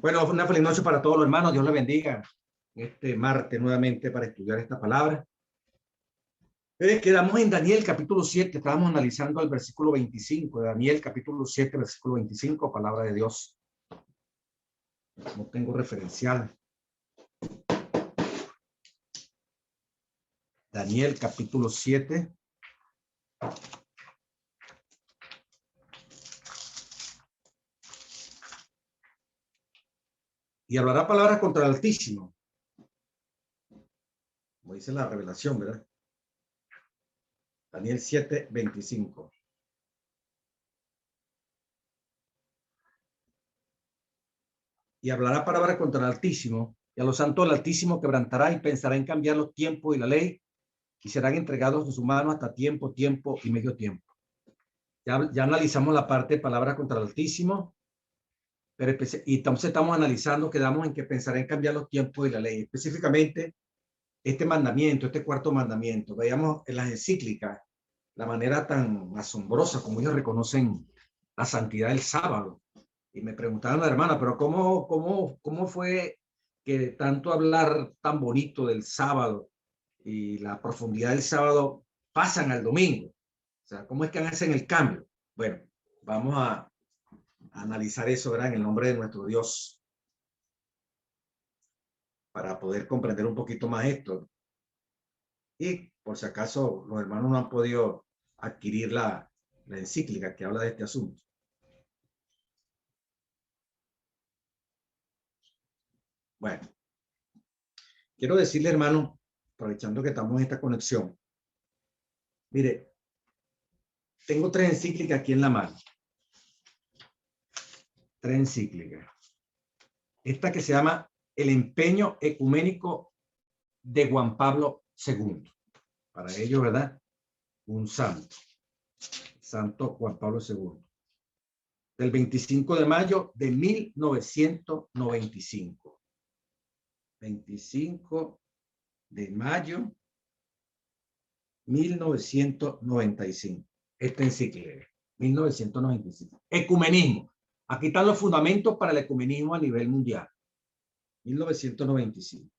Bueno, una feliz noche para todos los hermanos. Dios les bendiga. Este martes nuevamente para estudiar esta palabra. Quedamos en Daniel capítulo 7. Estábamos analizando el versículo 25 de Daniel capítulo 7, versículo 25, palabra de Dios. No tengo referencial. Daniel capítulo 7. Y hablará palabras contra el Altísimo. Como dice la revelación, ¿verdad? Daniel 7, 25. Y hablará palabras contra el Altísimo, y a los santos del Altísimo quebrantará y pensará en cambiar los tiempos y la ley, y serán entregados en su mano hasta tiempo, tiempo y medio tiempo. Ya analizamos la parte de palabras contra el Altísimo, y entonces estamos analizando, quedamos en que pensará en cambiar los tiempos y la ley. Específicamente, este mandamiento, este cuarto mandamiento, veíamos en las encíclicas la manera tan asombrosa como ellos reconocen la santidad del sábado. Y me preguntaban la hermana, pero ¿cómo fue que tanto hablar tan bonito del sábado y la profundidad del sábado pasan al domingo? O sea, ¿cómo es que hacen el cambio? Bueno, vamos a analizar eso, ¿verdad? En el nombre de nuestro Dios, para poder comprender un poquito más esto. Y por si acaso los hermanos no han podido adquirir la encíclica que habla de este asunto. Bueno, quiero decirle, hermano, aprovechando que estamos en esta conexión, mire, tengo tres encíclicas aquí en la mano. Tres encíclicas. Esta que se llama El empeño ecuménico de Juan Pablo II. Para ello, ¿verdad? Un santo. Santo Juan Pablo II. Del 25 de mayo de 1995. 25 de mayo 1995. Esta encíclica. 1995. Ecumenismo. Aquí están los fundamentos para el ecumenismo a nivel mundial. 1995.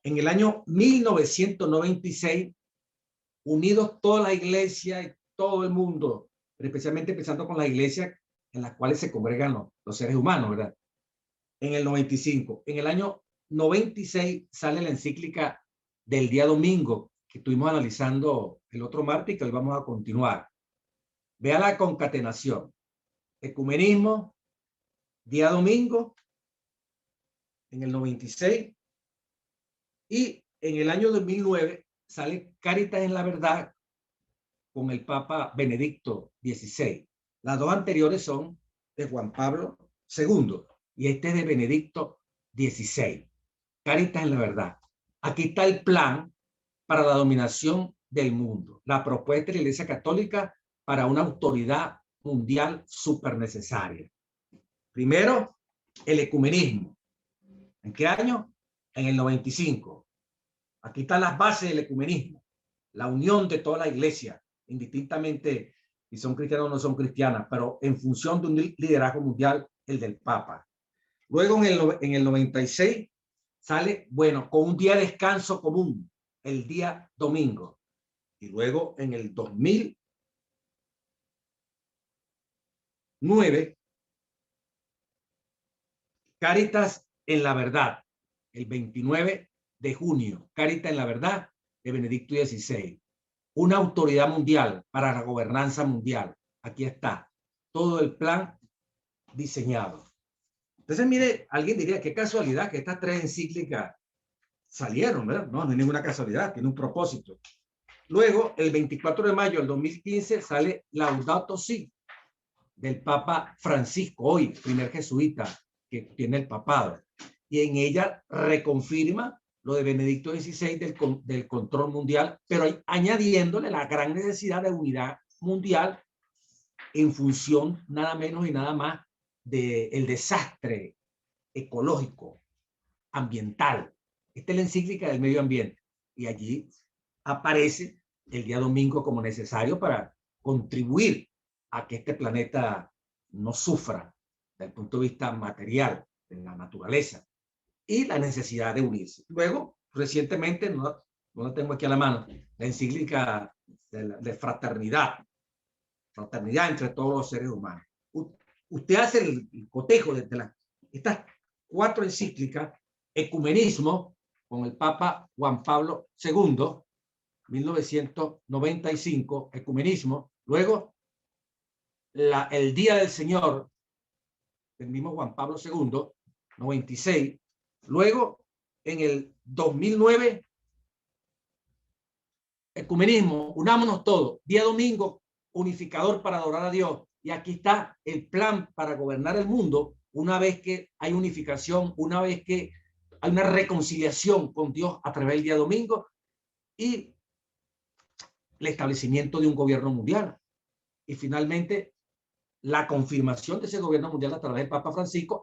En el año 1996, unidos toda la iglesia y todo el mundo, pero especialmente empezando con la iglesia en las cuales se congregan los seres humanos, ¿verdad? En el 95. En el año 96 sale la encíclica del día domingo, que estuvimos analizando el otro martes y que hoy vamos a continuar. Vea la concatenación. Ecumenismo, día domingo, en el 96, y en el año 2009 sale Cáritas en la Verdad con el Papa Benedicto XVI. Las dos anteriores son de Juan Pablo II y este es de Benedicto XVI. Cáritas en la Verdad. Aquí está el plan para la dominación del mundo. La propuesta de la Iglesia Católica para una autoridad mundial súper necesaria. Primero, el ecumenismo. ¿En qué año? En el 95. Aquí están las bases del ecumenismo. La unión de toda la iglesia, indistintamente si son cristianos o no son cristianas, pero en función de un liderazgo mundial, el del Papa. Luego en el 96 sale, bueno, con un día de descanso común, el día domingo. Y luego en el 2009, Cáritas en la Verdad, el 29 de junio, Cáritas en la Verdad de Benedicto XVI. Una autoridad mundial para la gobernanza mundial. Aquí está todo el plan diseñado. Entonces, mire, alguien diría, qué casualidad que estas tres encíclicas salieron, ¿verdad? No, no hay ninguna casualidad, tiene un propósito. Luego, el 24 de mayo del 2015 sale Laudato Si del Papa Francisco, hoy primer jesuita que tiene el papado. Y en ella reconfirma lo de Benedicto XVI del control mundial, pero añadiéndole la gran necesidad de unidad mundial en función nada menos y nada más del desastre ecológico, ambiental. Esta es la encíclica del medio ambiente. Y allí aparece el día domingo como necesario para contribuir a que este planeta no sufra desde el punto de vista material, de la naturaleza, y la necesidad de unirse. Luego, recientemente, no la tengo aquí a la mano, la encíclica de fraternidad entre todos los seres humanos. Usted hace el cotejo de estas 4 encíclicas: ecumenismo, con el Papa Juan Pablo II, 1995, ecumenismo. Luego, el Día del Señor, del mismo Juan Pablo II, 96. Luego, en el 2009, ecumenismo, unámonos todos. Día domingo, unificador para adorar a Dios. Y aquí está el plan para gobernar el mundo una vez que hay unificación, una vez que hay una reconciliación con Dios a través del día domingo y el establecimiento de un gobierno mundial. Y finalmente, la confirmación de ese gobierno mundial a través del Papa Francisco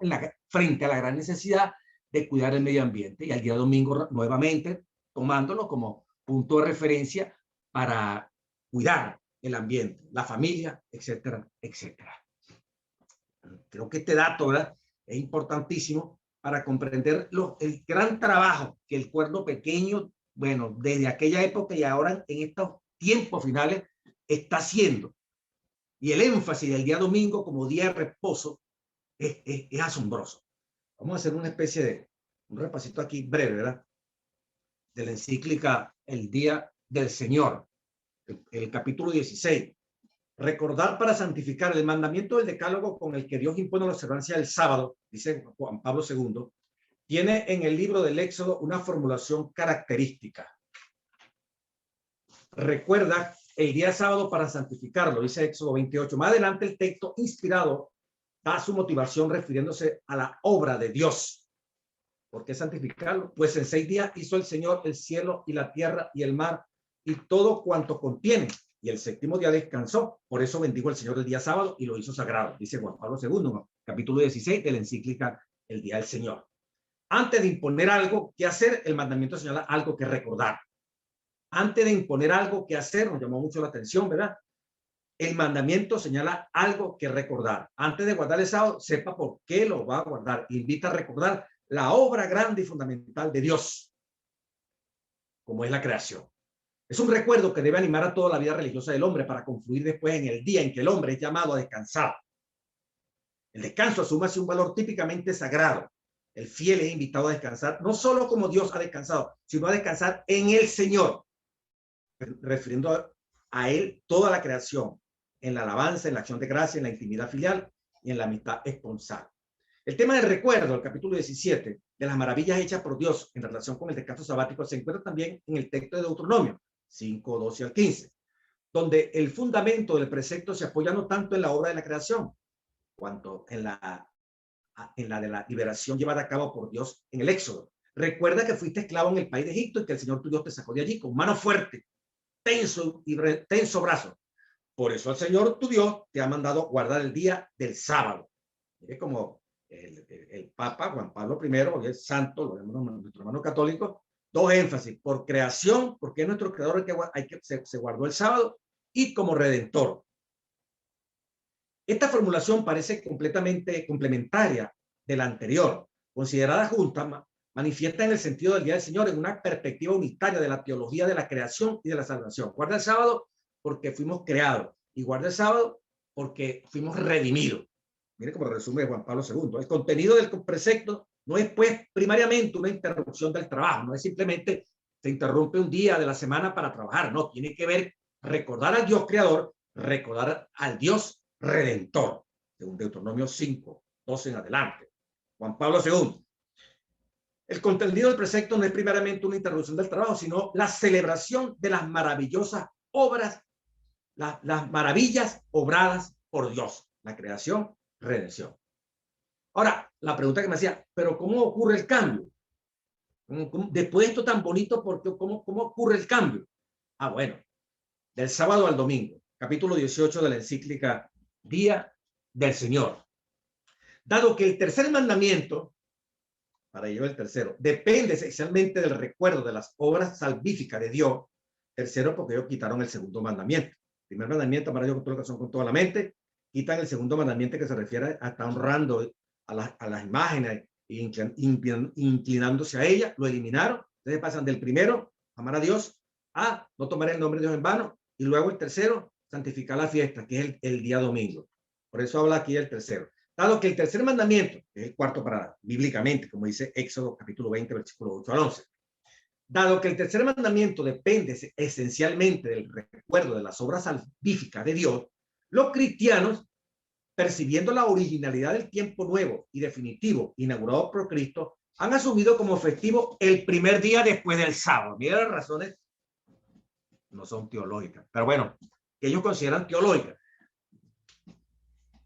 frente a la gran necesidad de cuidar el medio ambiente. Y al día domingo, nuevamente, tomándolo como punto de referencia para cuidar el ambiente, la familia, etcétera, etcétera. Creo que este dato, ¿verdad?, es importantísimo para comprender el gran trabajo que el Cuerno Pequeño, bueno, desde aquella época y ahora en estos tiempos finales, está haciendo. Y el énfasis del día domingo como día de reposo es asombroso. Vamos a hacer una especie de un repasito aquí breve, ¿verdad?, de la encíclica El Día del Señor, el capítulo 16. Recordar para santificar. El mandamiento del decálogo con el que Dios impone la observancia del sábado, dice Juan Pablo II, tiene en el libro del Éxodo una formulación característica. Recuerda el día sábado para santificarlo, dice Éxodo 28. Más adelante el texto inspirado da su motivación refiriéndose a la obra de Dios. ¿Por qué santificarlo? Pues en 6 días hizo el Señor el cielo y la tierra y el mar y todo cuanto contiene, y el 7º día descansó. Por eso bendijo el Señor el día sábado y lo hizo sagrado, dice Juan Pablo II, capítulo 16 de la encíclica El Día del Señor. Antes de imponer algo que hacer, el mandamiento señala algo que recordar. Antes de imponer algo que hacer, nos llamó mucho la atención, ¿verdad? El mandamiento señala algo que recordar. Antes de guardar el sábado, sepa por qué lo va a guardar. Invita a recordar la obra grande y fundamental de Dios, como es la creación. Es un recuerdo que debe animar a toda la vida religiosa del hombre para confluir después en el día en que el hombre es llamado a descansar. El descanso asume así un valor típicamente sagrado. El fiel es invitado a descansar, no solo como Dios ha descansado, sino a descansar en el Señor, refiriendo a Él toda la creación, en la alabanza, en la acción de gracia, en la intimidad filial y en la amistad esponsal. El tema del recuerdo, el capítulo 17, de las maravillas hechas por Dios en relación con el descanso sabático, se encuentra también en el texto de Deuteronomio 5, 12 al 15, donde el fundamento del precepto se apoya no tanto en la obra de la creación, cuanto en la de la liberación llevada a cabo por Dios en el Éxodo. Recuerda que fuiste esclavo en el país de Egipto y que el Señor tu Dios te sacó de allí con mano fuerte, tenso brazo. Por eso el Señor tu Dios te ha mandado guardar el día del sábado. Mire como el Papa Juan Pablo I, hoy es santo, lo vemos nuestro hermano católico, 2 énfasis: por creación, porque es nuestro creador se guardó el sábado, y como redentor. Esta formulación parece completamente complementaria de la anterior. Considerada junta, manifiesta en el sentido del Día del Señor en una perspectiva unitaria de la teología de la creación y de la salvación. Guarda el sábado porque fuimos creados, y guarda el sábado porque fuimos redimidos. Mire como resume Juan Pablo II. El contenido del precepto no es, pues, primariamente una interrupción del trabajo, no es simplemente se interrumpe un día de la semana para trabajar, no, tiene que ver recordar al Dios creador, recordar al Dios redentor, según Deuteronomio 5, 12 en adelante. Juan Pablo II. El contenido del precepto no es primeramente una interrupción del trabajo, sino la celebración de las maravillosas obras, las maravillas obradas por Dios, la creación, redención. Ahora, la pregunta que me hacía, ¿pero cómo ocurre el cambio? Después de esto tan bonito, ¿cómo ocurre el cambio? Ah, bueno, del sábado al domingo, capítulo 18 de la encíclica Día del Señor. Dado que el tercer mandamiento, para ello el tercero, depende esencialmente del recuerdo de las obras salvíficas de Dios, tercero porque ellos quitaron el segundo mandamiento. Primer mandamiento: amar a Dios con toda la corazón, con toda la mente, quitan el segundo mandamiento que se refiere a estar honrando a las imágenes e inclinándose a ellas, lo eliminaron. Entonces pasan del primero, amar a Dios, a no tomar el nombre de Dios en vano, y luego el tercero, santificar la fiesta, que es el día domingo. Por eso habla aquí del tercero. Dado que el tercer mandamiento, que es el cuarto para bíblicamente, como dice Éxodo capítulo 20, versículo 8 al 11, dado que el tercer mandamiento depende esencialmente del recuerdo de las obras salvíficas de Dios, los cristianos, percibiendo la originalidad del tiempo nuevo y definitivo inaugurado por Cristo, han asumido como festivo el primer día después del sábado. Mira, las razones no son teológicas, pero bueno, que ellos consideran teológicas.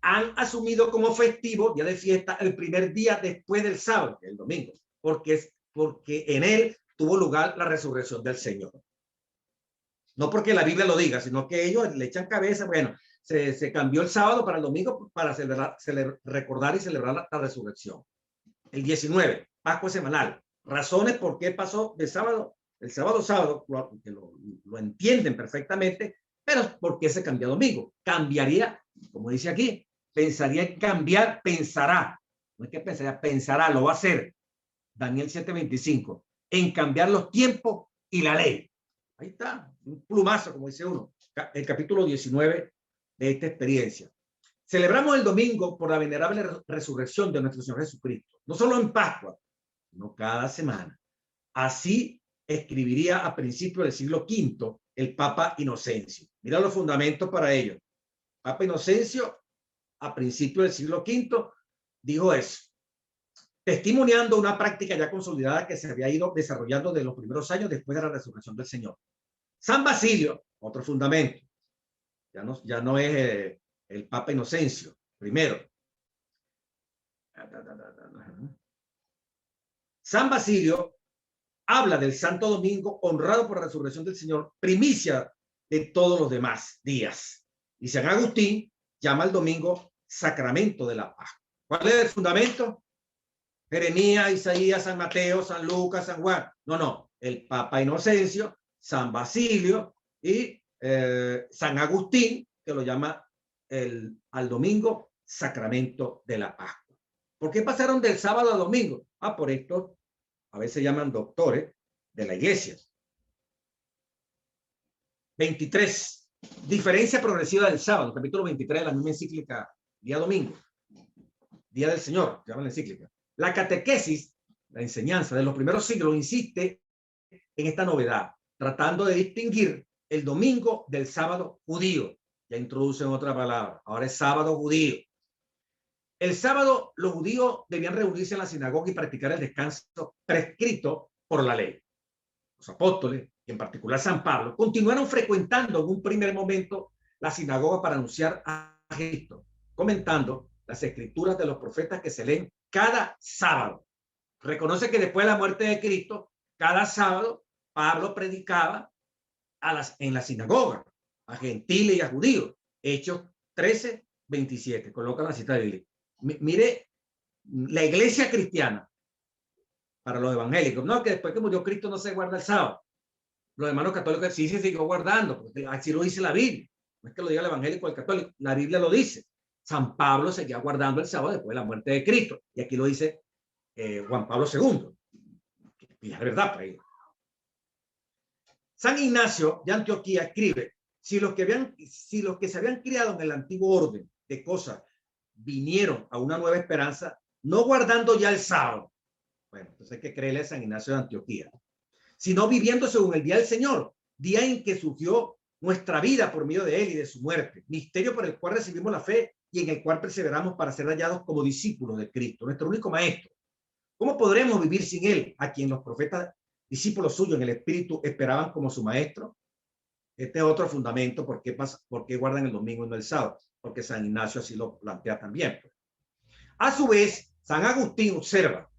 Han asumido como festivo, día de fiesta, el primer día después del sábado, el domingo, porque en él tuvo lugar la resurrección del Señor. No porque la Biblia lo diga, sino que ellos le echan cabeza. Bueno, se cambió el sábado para el domingo para recordar y celebrar la resurrección. El 19, Pascua semanal. Razones por qué pasó de sábado, el sábado, que lo entienden perfectamente, pero ¿por qué se cambió a domingo? Cambiaría, como dice aquí, pensaría en cambiar, pensará. No es que pensaría, pensará, lo va a hacer. Daniel 7:25, en cambiar los tiempos y la ley. Ahí está, un plumazo, como dice uno. El capítulo 19 de esta experiencia. Celebramos el domingo por la venerable resurrección de nuestro Señor Jesucristo, no solo en Pascua, sino cada semana. Así escribiría a principios del siglo V el Papa Inocencio. Mira los fundamentos para ello. Papa Inocencio, a principios del siglo V, dijo eso, testimoniando una práctica ya consolidada que se había ido desarrollando de los primeros años después de la resurrección del Señor. San Basilio, otro fundamento, ya no es el Papa Inocencio, primero. San Basilio habla del Santo Domingo honrado por la resurrección del Señor, primicia de todos los demás días. Y San Agustín llama al domingo sacramento de la Pascua. ¿Cuál es el fundamento? Jeremías, Isaías, San Mateo, San Lucas, San Juan. No, el Papa Inocencio, San Basilio y San Agustín, que lo llama al domingo sacramento de la Pascua. ¿Por qué pasaron del sábado al domingo? Por esto a veces llaman doctores de la iglesia. 23. Diferencia progresiva del sábado, capítulo 23 de la misma encíclica, día domingo, día del Señor, llaman la encíclica. La catequesis, la enseñanza de los primeros siglos, insiste en esta novedad, tratando de distinguir el domingo del sábado judío. Ya introducen otra palabra, ahora es sábado judío. El sábado, los judíos debían reunirse en la sinagoga y practicar el descanso prescrito por la ley. Los apóstoles, y en particular San Pablo, continuaron frecuentando en un primer momento la sinagoga para anunciar a Cristo, comentando las escrituras de los profetas que se leen cada sábado. Reconoce que después de la muerte de Cristo, cada sábado, Pablo predicaba en la sinagoga, a gentiles y a judíos. Hechos 13:27. Coloca la cita de Biblia. Mire, la iglesia cristiana, para los evangélicos, no, que después que murió Cristo no se guarda el sábado. Los hermanos católicos sí se siguió guardando, porque así lo dice la Biblia. No es que lo diga el evangélico o el católico, la Biblia lo dice. San Pablo seguía guardando el sábado después de la muerte de Cristo. Y aquí lo dice Juan Pablo II. Y es verdad para ellos. San Ignacio de Antioquía escribe, si los que se habían criado en el antiguo orden de cosas vinieron a una nueva esperanza, no guardando ya el sábado. Bueno, entonces hay que creerle a San Ignacio de Antioquía. Sino viviendo según el día del Señor, día en que surgió nuestra vida por medio de él y de su muerte, misterio por el cual recibimos la fe y en el cual perseveramos para ser hallados como discípulos de Cristo, nuestro único maestro. ¿Cómo podremos vivir sin él, a quien los profetas, discípulos suyos en el espíritu, esperaban como su maestro? Este es otro fundamento por qué guardan el domingo y no el sábado, porque San Ignacio así lo plantea también. A su vez, San Agustín observa,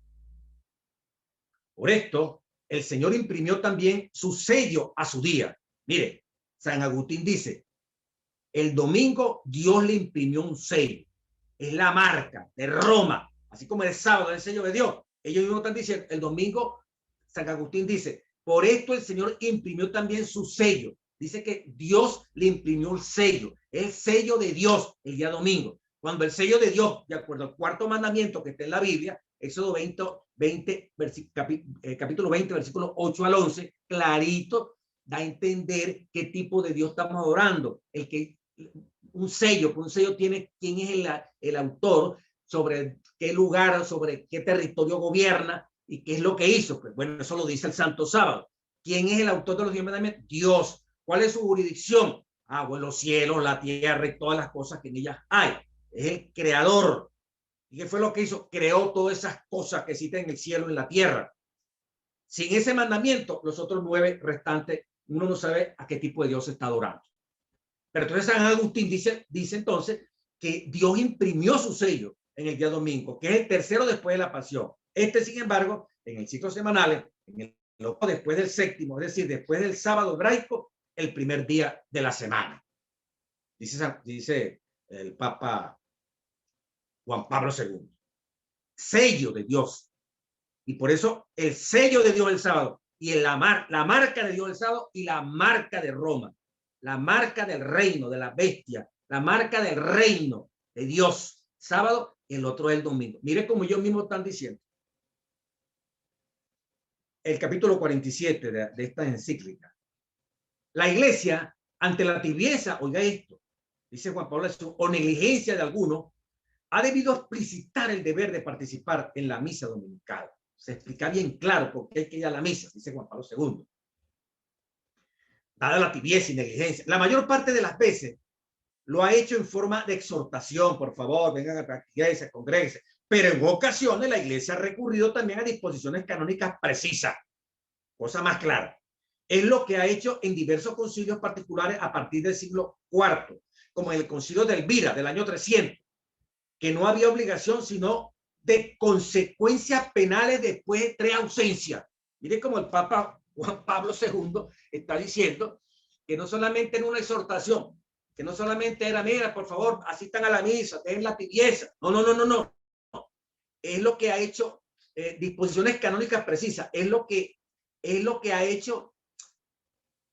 por esto, el Señor imprimió también su sello a su día. Mire, San Agustín dice, el domingo Dios le imprimió un sello. Es la marca de Roma, así como el sábado es el sello de Dios. Ellos mismos están diciendo, el domingo, San Agustín dice, por esto el Señor imprimió también su sello. dice que Dios le imprimió el sello de Dios el día domingo. Cuando el sello de Dios, de acuerdo al cuarto mandamiento que está en la Biblia, Éxodo 20, capítulo 20, versículos 8 al 11, clarito da a entender qué tipo de Dios estamos adorando. Un sello tiene quién es el autor, sobre qué lugar, sobre qué territorio gobierna y qué es lo que hizo. Pues bueno, eso lo dice el Santo Sábado. ¿Quién es el autor de los 10 mandamientos? Dios. ¿Cuál es su jurisdicción? Bueno, los cielos, la tierra y todas las cosas que en ellas hay. Es el creador. ¿Y qué fue lo que hizo? Creó todas esas cosas que existen en el cielo y en la tierra. Sin ese mandamiento, los otros 9 restantes, uno no sabe a qué tipo de Dios se está adorando. Pero entonces San Agustín dice entonces que Dios imprimió su sello en el día domingo, que es el tercero después de la pasión. Sin embargo, en el ciclo semanal, después del séptimo, es decir, después del sábado hebraico, el primer día de la semana. Dice el Papa Juan Pablo II. Sello de Dios. Y por eso el sello de Dios el sábado y la marca de Dios el sábado y la marca de Roma, la marca del reino, de la bestia, la marca del reino de Dios, sábado, el otro es el domingo. Mire como ellos mismos están diciendo. El capítulo 47 de esta encíclica. La iglesia, ante la tibieza, oiga esto, dice Juan Pablo II, o negligencia de alguno, ha debido explicitar el deber de participar en la misa dominical. Se explica bien claro por qué hay que ir a la misa, dice Juan Pablo II. Dada la tibieza y negligencia, la mayor parte de las veces lo ha hecho en forma de exhortación, por favor, vengan a la iglesia, congréguense. Pero en ocasiones la iglesia ha recurrido también a disposiciones canónicas precisas, cosa más clara. Es lo que ha hecho en diversos concilios particulares a partir del siglo IV, como en el concilio de Elvira del año 300, que no había obligación sino de consecuencias penales después de 3 ausencias. Mire como el Papa Juan Pablo II está diciendo que no solamente en una exhortación, que no solamente era, mira, por favor, asistan a la misa, den la tibieza. No. Es lo que ha hecho disposiciones canónicas precisas, es lo que ha hecho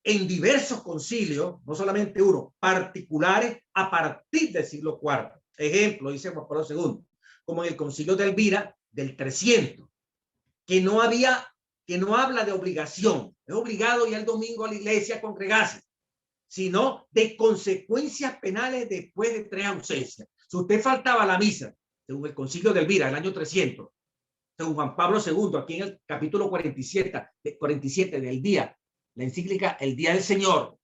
en diversos concilios, no solamente uno, particulares a partir del siglo IV. Ejemplo, dice Juan Pablo II, como en el concilio de Elvira del 300, que no habla de obligación, es obligado ya el domingo a la iglesia a congregarse, sino de consecuencias penales después de 3 ausencias. Si usted faltaba a la misa, según el concilio de Elvira del año 300, según Juan Pablo II, aquí en el capítulo 47 del día, la encíclica El Día del Señor,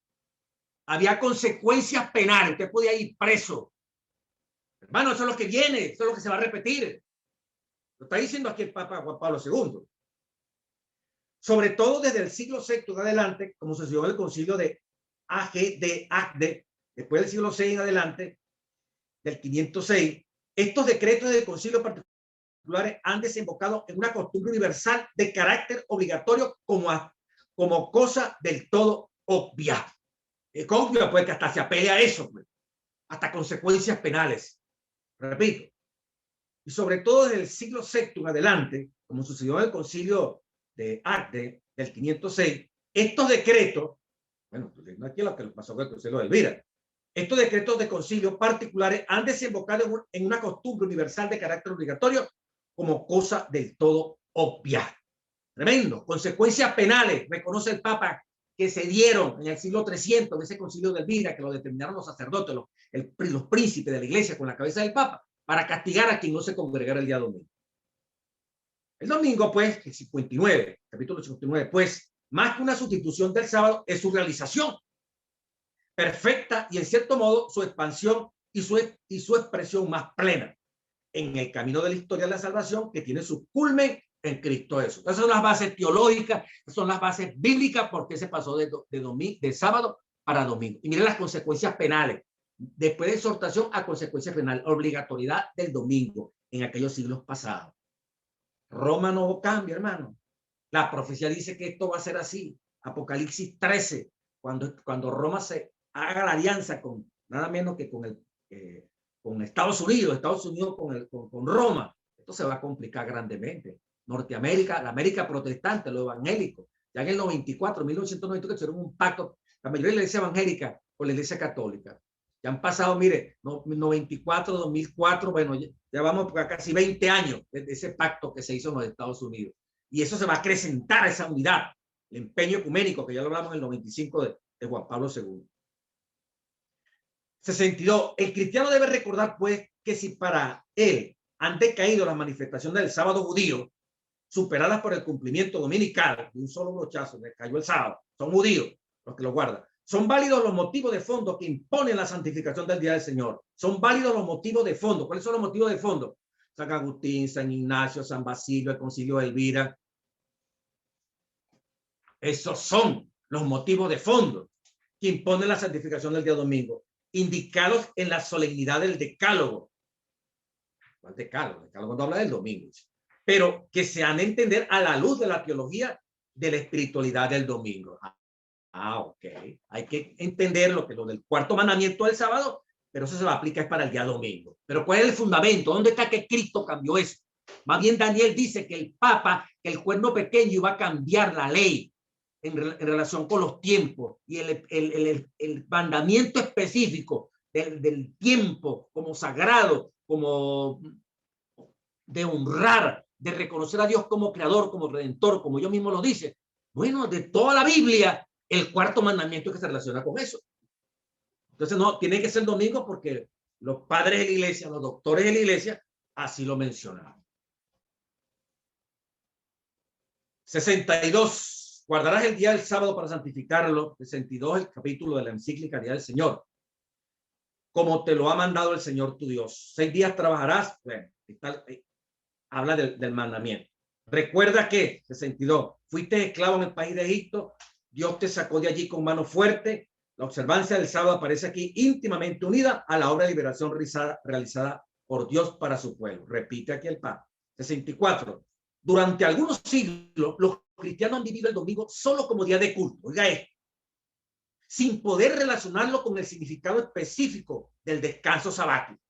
había consecuencias penales, usted podía ir preso. Hermano, eso es lo que viene, eso es lo que se va a repetir. Lo está diciendo aquí el Papa Juan Pablo II. Sobre todo desde el siglo VI en adelante, como sucedió en el concilio de Agde, después del siglo VI en adelante, del 506, estos decretos del concilio particulares han desembocado en una costumbre universal de carácter obligatorio como cosa del todo obvia. Obvia, pues, que hasta se apele a eso, pues, hasta consecuencias penales. Repito, y sobre todo desde el siglo VI en adelante, como sucedió en el concilio de Agde del 506, estos decretos, bueno, pues no aquí lo que pasó con el concilio de Elvira, estos decretos de concilio particulares han desembocado en una costumbre universal de carácter obligatorio como cosa del todo obvia. Tremendo. Consecuencias penales, reconoce el Papa, que se dieron en el siglo 300 de ese concilio de Elvira, que lo determinaron los sacerdotes, los príncipes de la iglesia con la cabeza del Papa, para castigar a quien no se congregara el día domingo. El domingo, pues, el 59, capítulo 59, pues, más que una sustitución del sábado, es su realización perfecta y, en cierto modo, su expansión y su expresión más plena en el camino de la historia de la salvación, que tiene su culmen en Cristo Jesús. Esas son las bases teológicas, esas son las bases bíblicas, porque se pasó de sábado para domingo. Y miren las consecuencias penales. Después de exhortación a consecuencias penales, obligatoriedad del domingo en aquellos siglos pasados. Roma no cambia, hermano. La profecía dice que esto va a ser así. Apocalipsis 13, cuando Roma se haga la alianza con nada menos que con Estados Unidos con Roma, esto se va a complicar grandemente. Norteamérica, la América protestante, los evangélicos, ya en el 1994, que hicieron un pacto la mayoría de la iglesia evangélica con la iglesia católica. Ya han pasado, mire, 94, 2004, bueno, ya vamos por casi 20 años desde ese pacto que se hizo en los Estados Unidos. Y eso se va a acrecentar, esa unidad, el empeño ecuménico, que ya lo hablamos en el 95 de Juan Pablo II. 62. El cristiano debe recordar, pues, que si para él han decaído las manifestaciones del sábado judío, superadas por el cumplimiento dominical, de un solo brochazo, le cayó el sábado, son judíos los que lo guardan. Son válidos los motivos de fondo que imponen la santificación del día del Señor. Son válidos los motivos de fondo. ¿Cuáles son los motivos de fondo? San Agustín, San Ignacio, San Basilio, el Concilio de Elvira. Esos son los motivos de fondo que imponen la santificación del día domingo, indicados en la solemnidad del decálogo. ¿Cuál decálogo? El decálogo no habla del domingo, pero que se han de entender a la luz de la teología de la espiritualidad del domingo. Ok. Hay que entender lo del cuarto mandamiento del sábado, pero eso se va a aplicar para el día domingo. Pero ¿cuál es el fundamento? ¿Dónde está que Cristo cambió eso? Más bien Daniel dice que el Papa, que el cuerno pequeño iba a cambiar la ley en relación con los tiempos y el mandamiento específico del tiempo como sagrado, como de honrar, de reconocer a Dios como creador, como redentor, como yo mismo lo dice. Bueno, de toda la Biblia, el cuarto mandamiento que se relaciona con eso. Entonces, no, tiene que ser domingo porque los padres de la iglesia, los doctores de la iglesia, así lo mencionaron. 62. Guardarás el día del sábado para santificarlo. 62, el capítulo de la encíclica Día del Señor. Como te lo ha mandado el Señor tu Dios. 6 días trabajarás. Bueno, habla del mandamiento. Recuerda que, 62, fuiste esclavo en el país de Egipto. Dios te sacó de allí con mano fuerte. La observancia del sábado aparece aquí íntimamente unida a la obra de liberación realizada por Dios para su pueblo. Repite aquí el Papa. 64. Durante algunos siglos, los cristianos han vivido el domingo solo como día de culto. Oiga esto. Sin poder relacionarlo con el significado específico del descanso sabático.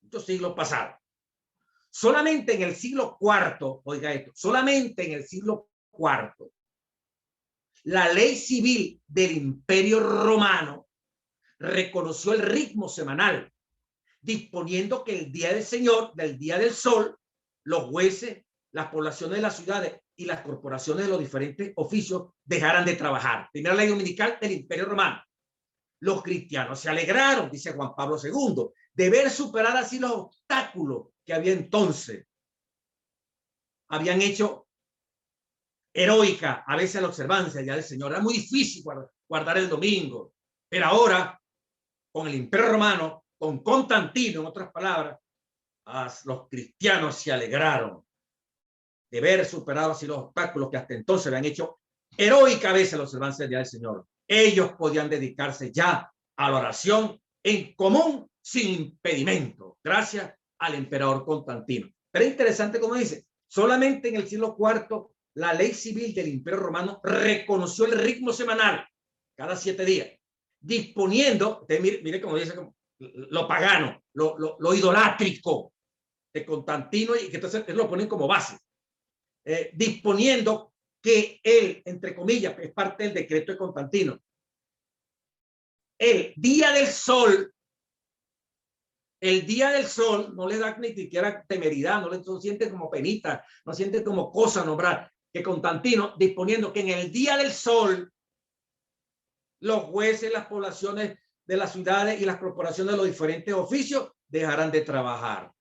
Muchos siglos pasados. Solamente en el siglo IV, oiga esto, solamente en el siglo IV, la ley civil del Imperio Romano reconoció el ritmo semanal, disponiendo que el día del Señor, del día del sol, los jueces, las poblaciones de las ciudades y las corporaciones de los diferentes oficios dejaran de trabajar. Primera ley dominical del Imperio Romano. Los cristianos se alegraron, dice Juan Pablo II, de ver superar así los obstáculos que había entonces. Habían hecho heroica a veces la observancia ya del Señor. Era muy difícil guardar el domingo, pero ahora con el Imperio Romano, con Constantino, en otras palabras, los cristianos se alegraron de ver superado así los obstáculos que hasta entonces habían hecho heroica a veces la observancia del día del Señor. Ellos podían dedicarse ya a la oración en común sin impedimento, gracias al emperador Constantino. Pero es interesante como dice, solamente en el siglo IV la ley civil del Imperio Romano reconoció el ritmo semanal cada 7 días, disponiendo, mire como dice, lo pagano, lo idolátrico de Constantino, y que entonces lo ponen como base, disponiendo que él, entre comillas, es parte del decreto de Constantino. El día del sol no le da ni siquiera temeridad, no le siente como penita, no siente como cosa nombrar, que Constantino disponiendo que en el día del sol los jueces, las poblaciones de las ciudades y las corporaciones de los diferentes oficios dejarán de trabajar.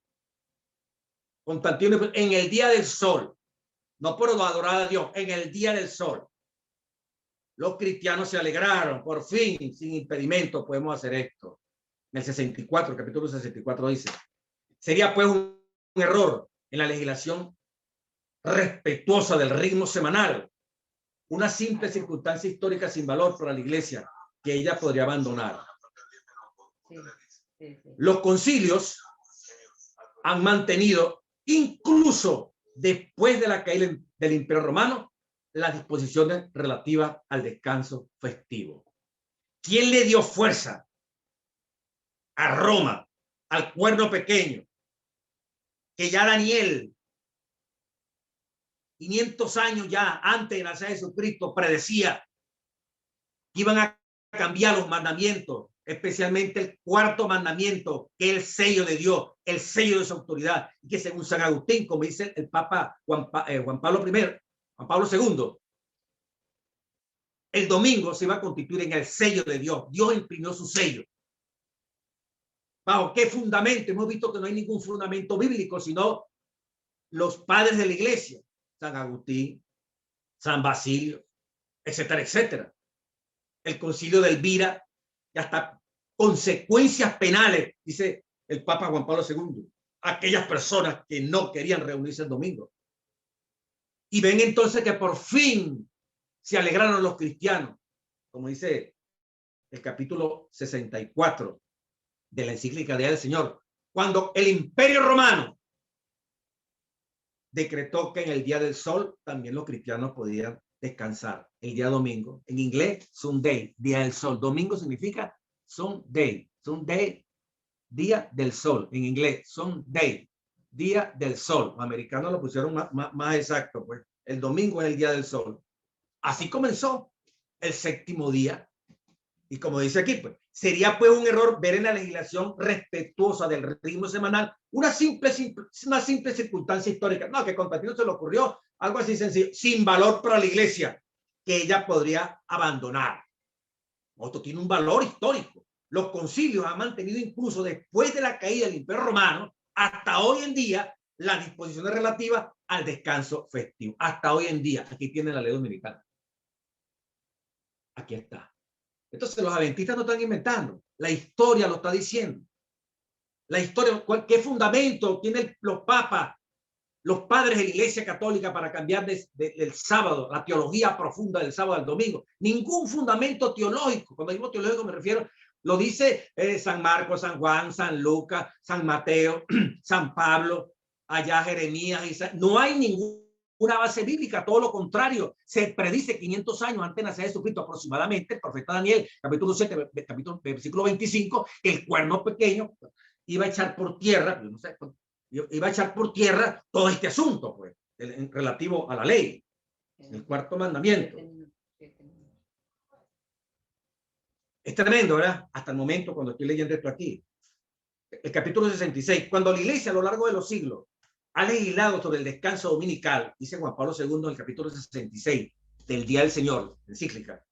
Constantino en el día del sol, no por adorar a Dios, en el día del sol. Los cristianos se alegraron, por fin, sin impedimento podemos hacer esto. En el 64, el capítulo 64 dice, sería pues un error en la legislación respetuosa del ritmo semanal, una simple circunstancia histórica sin valor para la iglesia que ella podría abandonar. Los concilios han mantenido, incluso después de la caída del Imperio Romano, las disposiciones relativas al descanso festivo. ¿Quién le dio fuerza a Roma, al cuerno pequeño, que ya Daniel, 500 años ya antes de nacer Jesucristo, predecía iban a cambiar los mandamientos, especialmente el cuarto mandamiento, que es el sello de Dios, el sello de su autoridad, y que según San Agustín, como dice el Papa Juan Pablo II, el domingo se iba a constituir en el sello de Dios. Dios imprimió su sello. ¿Bajo qué fundamento? Hemos visto que no hay ningún fundamento bíblico, sino los padres de la iglesia, San Agustín, San Basilio, etcétera, etcétera. El concilio de Elvira, y hasta consecuencias penales, dice el Papa Juan Pablo II, aquellas personas que no querían reunirse el domingo. Y ven entonces que por fin se alegraron los cristianos, como dice el capítulo 64 de la encíclica Día del Señor, cuando el Imperio Romano decretó que en el día del sol también los cristianos podían descansar, el día domingo. En inglés, Sunday, día del sol. Domingo significa Sunday, Sunday, día del sol. En inglés, Sunday, día del sol. Los americanos lo pusieron más exacto, pues. El domingo es el día del sol. Así comenzó el séptimo día. Y como dice aquí, pues, sería pues un error ver en la legislación respetuosa del ritmo semanal una simple circunstancia histórica. No, que Constantino se le ocurrió algo así sencillo, sin valor para la iglesia, que ella podría abandonar. Esto tiene un valor histórico. Los concilios han mantenido incluso después de la caída del Imperio Romano, hasta hoy en día, las disposiciones relativas al descanso festivo. Hasta hoy en día, aquí tiene la ley dominicana. Aquí está. Entonces los adventistas no están inventando, la historia lo está diciendo. La historia, ¿qué fundamento tienen los papas, los padres de la Iglesia Católica para cambiar del sábado, la teología profunda del sábado al domingo? Ningún fundamento teológico. Cuando digo teológico me refiero, lo dice San Marcos, San Juan, San Lucas, San Mateo, San Pablo, allá Jeremías, no hay una base bíblica, todo lo contrario, se predice 500 años antes de nacer Jesucristo aproximadamente, el profeta Daniel, capítulo 7, versículo 25, que el cuerno pequeño iba a echar por tierra, no sé, iba a echar por tierra todo este asunto, pues, relativo a la ley, el cuarto mandamiento. Es tremendo, ¿verdad? Hasta el momento cuando estoy leyendo esto aquí. El capítulo 66, cuando la iglesia a lo largo de los siglos ha legislado sobre el descanso dominical, dice Juan Pablo II en el capítulo 66 del Día del Señor, encíclica,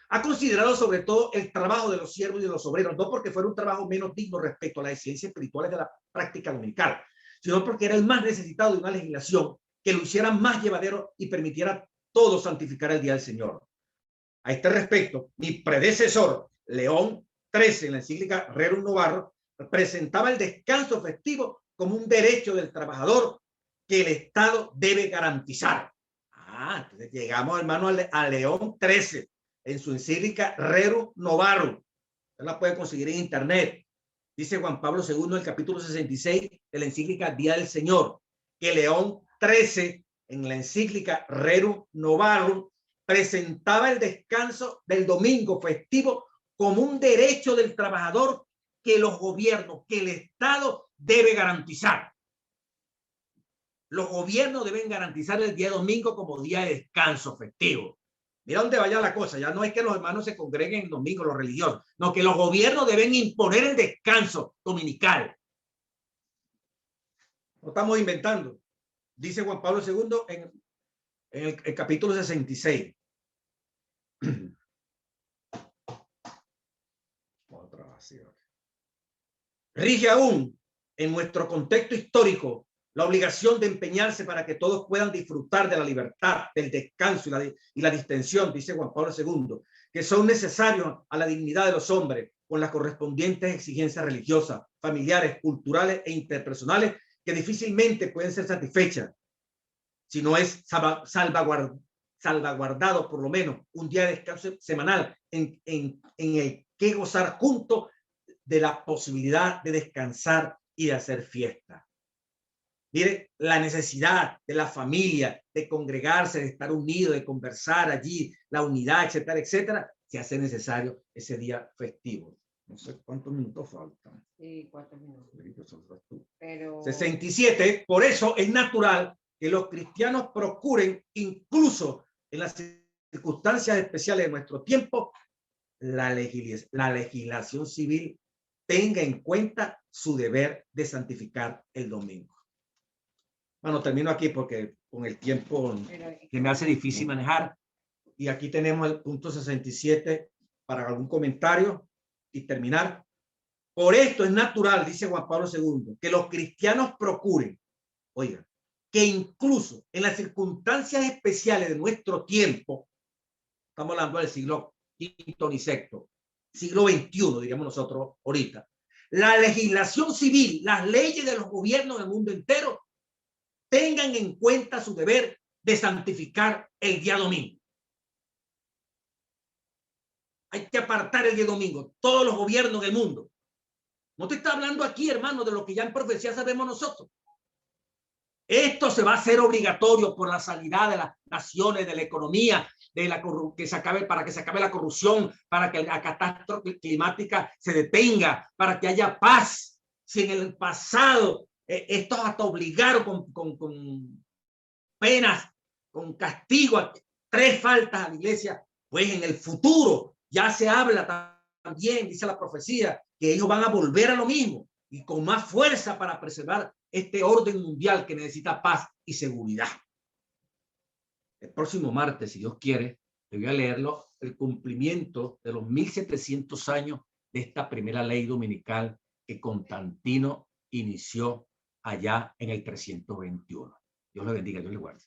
ha considerado sobre todo el trabajo de los siervos y de los obreros, no porque fuera un trabajo menos digno respecto a las exigencias espirituales de la práctica dominical, sino porque era el más necesitado de una legislación que lo hiciera más llevadero y permitiera a todos santificar el Día del Señor. A este respecto, mi predecesor, León XIII, en la encíclica Rerum Novarum, presentaba el descanso festivo como un derecho del trabajador que el Estado debe garantizar. Entonces llegamos, hermano, a León XIII en su encíclica Rerum Novarum. Usted la puede conseguir en internet. Dice Juan Pablo II en el capítulo 66 de la encíclica Día del Señor, que León XIII en la encíclica Rerum Novarum presentaba el descanso del domingo festivo como un derecho del trabajador que los gobiernos, que el Estado debe garantizar. Los gobiernos deben garantizar el día domingo como día de descanso festivo. Mira dónde vaya la cosa. Ya no es que los hermanos se congreguen el domingo, los religiosos, no, que los gobiernos deben imponer el descanso dominical. No estamos inventando. Dice Juan Pablo II en el capítulo 66. Rige aún en nuestro contexto histórico la obligación de empeñarse para que todos puedan disfrutar de la libertad, del descanso y la distensión, dice Juan Pablo II, que son necesarios a la dignidad de los hombres, con las correspondientes exigencias religiosas, familiares, culturales e interpersonales que difícilmente pueden ser satisfechas si no es salvaguardado por lo menos un día de descanso semanal en el que gozar juntos de la posibilidad de descansar y de hacer fiesta. Mire, la necesidad de la familia de congregarse, de estar unidos, de conversar allí, la unidad, etcétera, etcétera, se hace necesario ese día festivo. No sé cuántos minutos faltan. Sí, 4 minutos. Pero... 67, por eso es natural que los cristianos procuren, incluso en las circunstancias especiales de nuestro tiempo, la legislación civil tenga en cuenta su deber de santificar el domingo. Bueno, termino aquí porque con el tiempo que me hace difícil manejar. Y aquí tenemos el punto 67 para algún comentario y terminar. Por esto es natural, dice Juan Pablo II, que los cristianos procuren, oigan, que incluso en las circunstancias especiales de nuestro tiempo, estamos hablando del siglo V ni VI, siglo XXI, diríamos nosotros ahorita, la legislación civil, las leyes de los gobiernos del mundo entero, tengan en cuenta su deber de santificar el día domingo. Hay que apartar el día domingo, todos los gobiernos del mundo. No te está hablando aquí, hermano, de lo que ya en profecía sabemos nosotros. Esto se va a hacer obligatorio por la sanidad de las naciones, de la economía, de la que se acabe, para que se acabe la corrupción, para que la catástrofe climática se detenga, para que haya paz. Si en el pasado esto hasta obligaron con penas, con castigo a 3 faltas a la iglesia, pues en el futuro ya se habla también, dice la profecía, que ellos van a volver a lo mismo y con más fuerza para preservar este orden mundial que necesita paz y seguridad. El próximo martes, si Dios quiere, te voy a leerlo, el cumplimiento de los 1700 años de esta primera ley dominical que Constantino inició allá en el 321. Dios le bendiga, Dios le guarde.